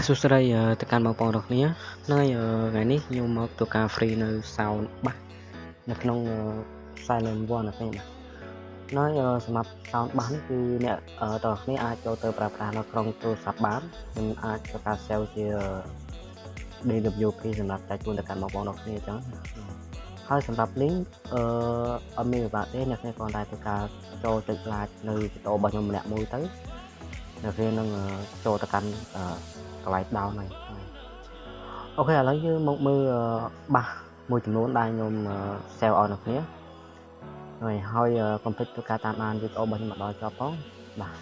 សួស្តីទៅកាន់បងប្អូនទាំងគ្នានៅថ្ងៃនេះខ្ញុំមកធ្វើការ free នៅ sound បាសនៅក្នុង Sylenth1 ណាខ្ញុំនៅសម្រាប់ sound បាសនេះគឺអ្នកទាំងគ្នាអាចចូលទៅប្រើប្រាស់នៅក្នុងទូរស័ព្ទបានខ្ញុំអាចធ្វើការ save ជា DWP សម្រាប់ចែកជូនទៅកាន់បងប្អូនទាំងគ្នាអញ្ចឹងហើយសម្រាប់ link អត់មានពិបាកទេអ្នកគ្នាគ្រាន់តែធ្វើការចូលចុច like នៅវីដេអូរបស់ខ្ញុំម្នាក់មួយទៅអ្នកគ្នានឹងចូលទៅកាន់កន្លែង down ហើយអូខេឥឡូវយើងមកមើលបាសមួយចំនួនដែលខ្ញុំ save ឲ្យអ្នកគ្នាហើយកុំភ្លេចធ្វើការតាមដានវីដេអូរបស់ខ្ញុំមកដល់ចប់ផងបាទ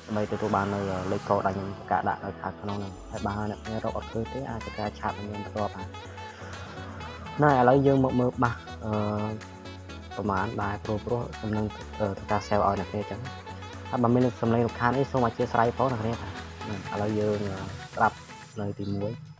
ដើម្បីទទួលបាននៅលេខកូដដែលខ្ញុំប្រកាសដាក់នៅខាងក្នុងហ្នឹងហើយបើអ្នកគ្នារកអត់ឃើញទេអាចធ្វើការឆាតខ្ញុំបន្ទាប់បានឥឡូវយើងមកមើលបាសប្រហែលដែលព្រោះខ្ញុំនឹងធ្វើការ save ឲ្យអ្នកគ្នាអញ្ចឹងហើយបើមានសំឡេងរំខានអីសូមអធិស្ឋានផងអ្នកគ្នាបាទឥឡូវយើងស្ដាប់នៅទី1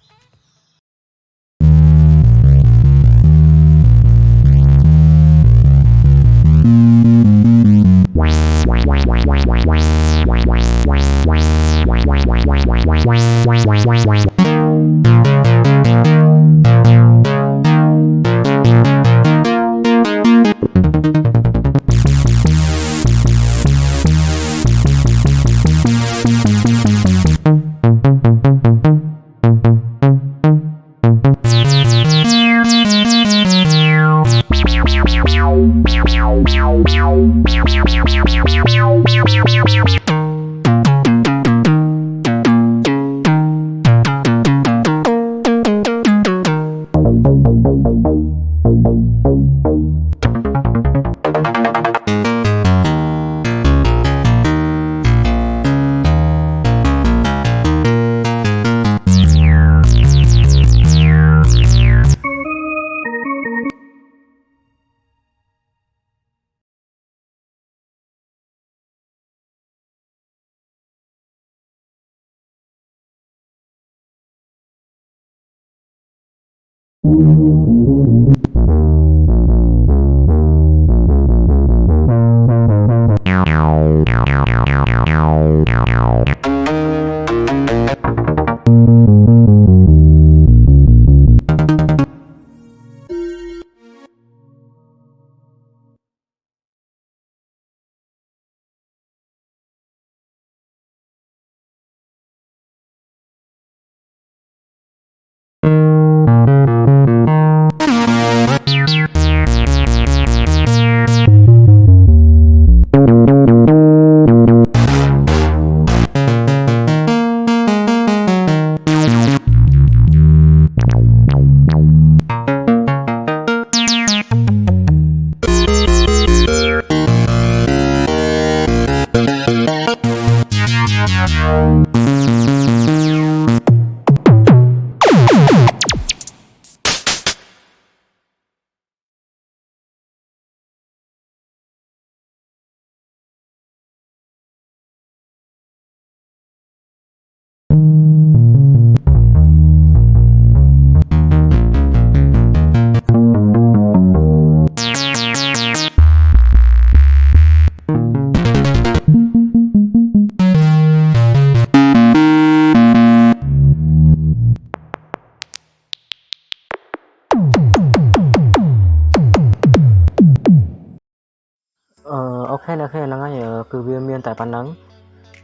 អូខេអ្នកហ្នឹងហើយគឺវាមានតែប៉ុណ្្នឹង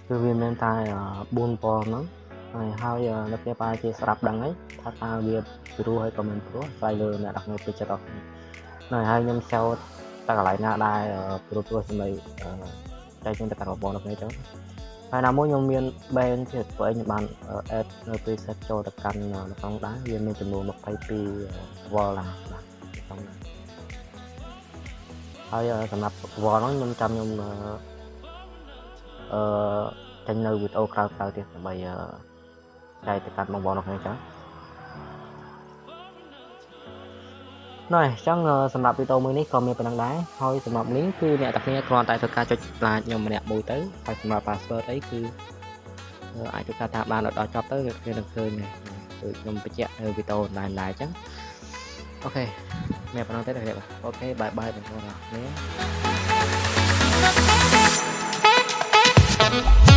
គឺវាមានតែ4ពណ៌ហ្នឹងហើយអ្នកគេបែរជាស្ដាប់ដឹងហើយថាតើវាព្រោះហើយក៏មិនព្រោះស្អីលើអ្នកទាំងពីចិត្តអស់ហើយខ្ញុំសោតតែកន្លែងណាដែលព្រោះសម្លេងចែកជូនទៅកាន់បងប្អូនគ្នាអញ្ចឹងហើយណាមួយខ្ញុំមាន band ជាធ្វើឲ្យខ្ញុំបាន add នៅ preset ចូលទៅកាន់ក្នុងដែរវាមានចំនួន22 wall ណាបាទក្នុងដែរហើយសម្រាប់ wall ហ្នឹងខ្ញុំចាំខ្ញុំចេញនៅវីដេអូក្រោយៗទៀតដើម្បីចែកទៅកាន់បងប្អូនគ្នាអញ្ចឹងណែអញ្ចឹងសម្រាប់វីដេអូមួយនេះក៏មានប៉ុណ្្នឹងដែរហើយសម្រាប់ link គឺអ្នកទាំងគ្នាគ្រាន់តែធ្វើការចុច like ខ្ញុំម្នាក់មួយទៅហើយសម្រាប់ password អីគឺអាចធ្វើការតាមដានដល់ចប់ទៅអ្នកគ្នានឹងឃើញដូចខ្ញុំបញ្ជាក់នៅវីដេអូonline ដែរអញ្ចឹងអូខេមានប៉ុណ្ណឹងទេអ្នកគ្នាអូខេបាយបាយបងប្អូនអរគ្នា